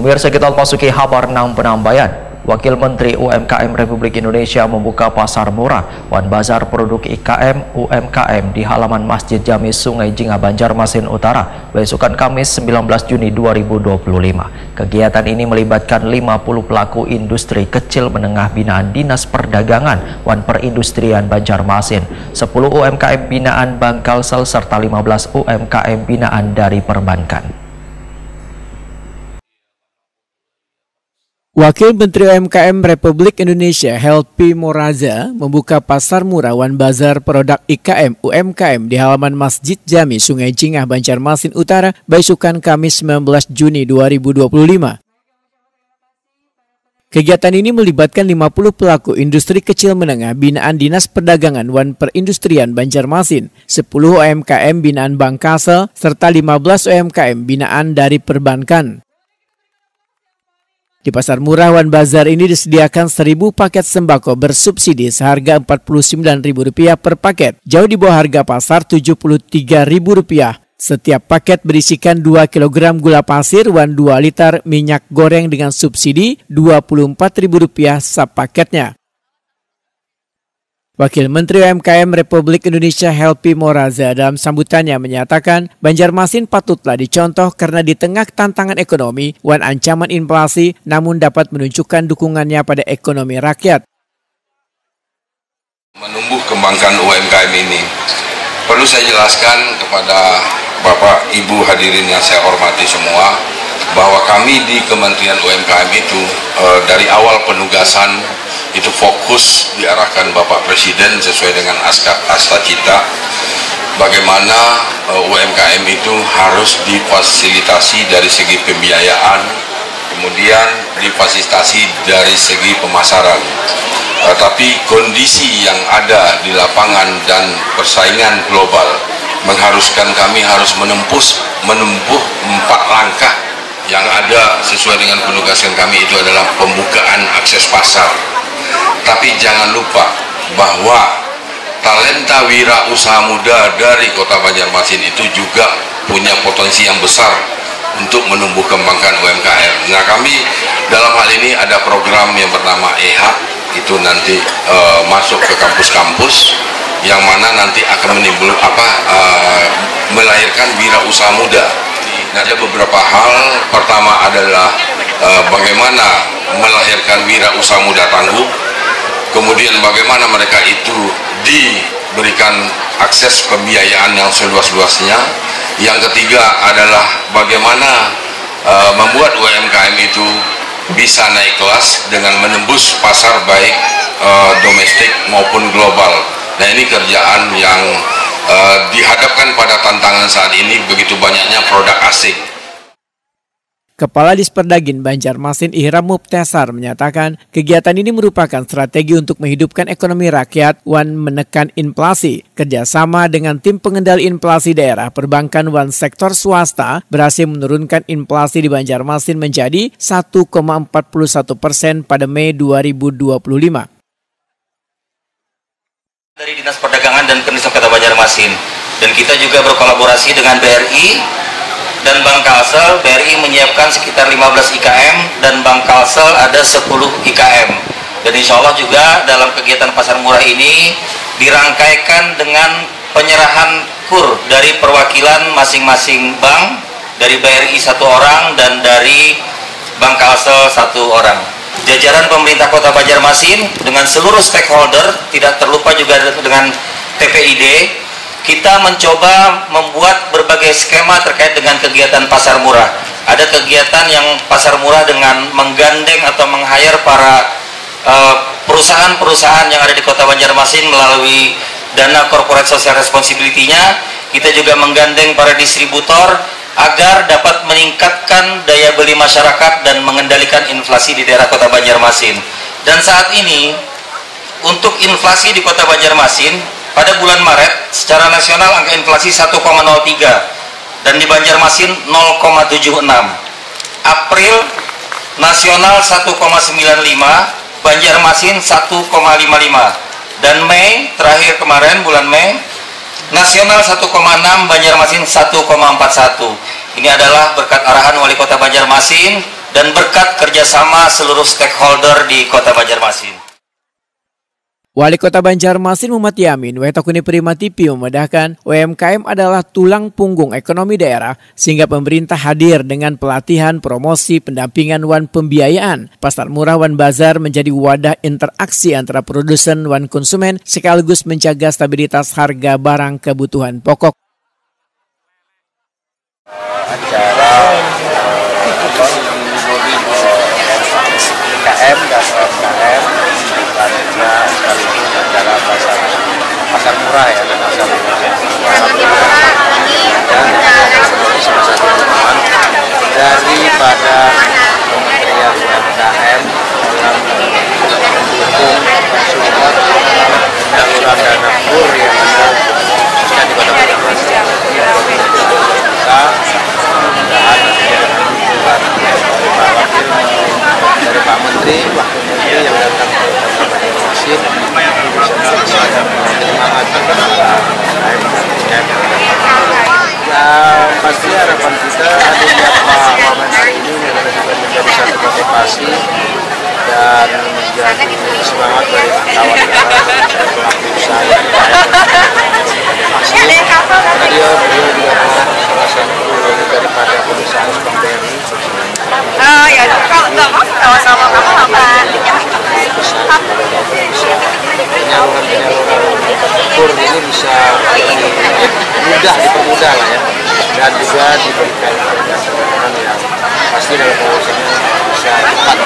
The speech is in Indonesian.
Pemirsa, kita masuki kabar penambahan. Wakil Menteri UMKM Republik Indonesia membuka pasar murah Wan Bazar produk IKM UMKM di halaman Masjid Jami Sungai Jingah, Banjarmasin Utara, besokan Kamis 19 Juni 2025. Kegiatan ini melibatkan 50 pelaku industri kecil menengah binaan Dinas Perdagangan Wan Perindustrian Banjarmasin, 10 UMKM binaan Bangkalsel serta 15 UMKM binaan dari perbankan. Wakil Menteri UMKM Republik Indonesia Helpy Moraza membuka pasar murah Wan Bazar produk IKM UMKM di halaman Masjid Jami Sungai Jingah, Banjarmasin Utara, besokan Kamis 19 Juni 2025. Kegiatan ini melibatkan 50 pelaku industri kecil menengah binaan Dinas Perdagangan Wan Perindustrian Banjarmasin, 10 UMKM binaan Bangkalsel, serta 15 UMKM binaan dari perbankan. Di pasar murah Wan Bazar ini disediakan 1.000 paket sembako bersubsidi seharga Rp49.000 per paket, jauh di bawah harga pasar Rp73.000. Setiap paket berisikan 2 kg gula pasir Wan 2 liter minyak goreng dengan subsidi Rp24.000 sepaketnya. Wakil Menteri UMKM Republik Indonesia Helpy Moraza dalam sambutannya menyatakan Banjarmasin patutlah dicontoh karena di tengah tantangan ekonomi wan ancaman inflasi namun dapat menunjukkan dukungannya pada ekonomi rakyat. Menumbuh kembangkan UMKM ini, perlu saya jelaskan kepada Bapak Ibu hadirin yang saya hormati semua bahwa kami di Kementerian UMKM itu dari awal penugasan itu fokus diarahkan Bapak Presiden sesuai dengan asta cita bagaimana UMKM itu harus difasilitasi dari segi pembiayaan, kemudian difasilitasi dari segi pemasaran. Tapi kondisi yang ada di lapangan dan persaingan global mengharuskan kami harus menempuh 4 langkah yang ada sesuai dengan penugasan kami. Itu adalah pembukaan akses pasar. Tapi jangan lupa bahwa talenta wira usaha muda dari Kota Banjarmasin itu juga punya potensi yang besar untuk menumbuh kembangkan UMKM. Nah, kami dalam hal ini ada program yang bernama EHAK, itu nanti masuk ke kampus-kampus yang mana nanti akan melahirkan wira usaha muda. Nah, ada beberapa hal. Pertama adalah bagaimana melahirkan wira usaha muda tangguh. Kemudian bagaimana mereka itu diberikan akses pembiayaan yang seluas-luasnya. Yang ketiga adalah bagaimana membuat UMKM itu bisa naik kelas dengan menembus pasar baik domestik maupun global. Nah, ini kerjaan yang dihadapkan pada tantangan saat ini, begitu banyaknya produk asing. Kepala Disperdagin Banjarmasin Ihram Mubtesar menyatakan kegiatan ini merupakan strategi untuk menghidupkan ekonomi rakyat wan menekan inflasi. Kerjasama dengan tim pengendali inflasi daerah perbankan wan sektor swasta berhasil menurunkan inflasi di Banjarmasin menjadi 1,41% pada Mei 2025. Dari Dinas Perdagangan dan Perindustrian Kota Banjarmasin, dan kita juga berkolaborasi dengan BRI dan Bangkalsel. BRI menyiapkan sekitar 15 IKM dan Bangkalsel ada 10 IKM. Dan insya Allah juga dalam kegiatan pasar murah ini dirangkaikan dengan penyerahan kur dari perwakilan masing-masing bank, dari BRI 1 orang dan dari Bangkalsel 1 orang. Jajaran pemerintah Kota Banjarmasin dengan seluruh stakeholder, tidak terlupa juga dengan TPID, kita mencoba membuat berbagai skema terkait dengan kegiatan pasar murah. Ada kegiatan yang pasar murah dengan menggandeng atau meng-hire para perusahaan-perusahaan yang ada di Kota Banjarmasin melalui dana corporate social responsibility-nya. Kita juga menggandeng para distributor agar dapat meningkatkan daya beli masyarakat dan mengendalikan inflasi di daerah Kota Banjarmasin. Dan saat ini untuk inflasi di Kota Banjarmasin pada bulan Maret secara nasional angka inflasi 1,03 dan di Banjarmasin 0,76. April nasional 1,95, Banjarmasin 1,55, dan Mei terakhir kemarin bulan Mei nasional 1,6, Banjarmasin 1,41. Ini adalah berkat arahan Wali Kota Banjarmasin dan berkat kerjasama seluruh stakeholder di Kota Banjarmasin. Wali Kota Banjarmasin Muhammad Yamin, Wetakuni Prima TV memedahkan UMKM adalah tulang punggung ekonomi daerah sehingga pemerintah hadir dengan pelatihan, promosi, pendampingan wan pembiayaan. Pasar murah wan bazar menjadi wadah interaksi antara produsen wan konsumen sekaligus menjaga stabilitas harga barang kebutuhan pokok. Acara UMKM dan UMKM selanjutnya sekaligus acara pasar murah ya, dan pasar murah daripada Kementerian UMKM dalam mendukung support penyaluran dana kur yang ada di Kota Banjarmasin. Kita mudah-mudahan dari Pak Menteri, Wakil Menteri yang datang ke Kota Banjarmasin bisa penyemangat ya, pasti harapan kita adanya Pak Wamen hari ini menjadi satu motivasi dan menjadi semangat dari kawan-kawan dan pelaku usaha yang beliau juga salah satu daripada perusahaan BRI. Ya, sama-sama kamu apa? Penyaluran kur ini bisa dipermudah lah ya, dan juga diberikan kemudahan yang pasti dalam proses bisa cepat.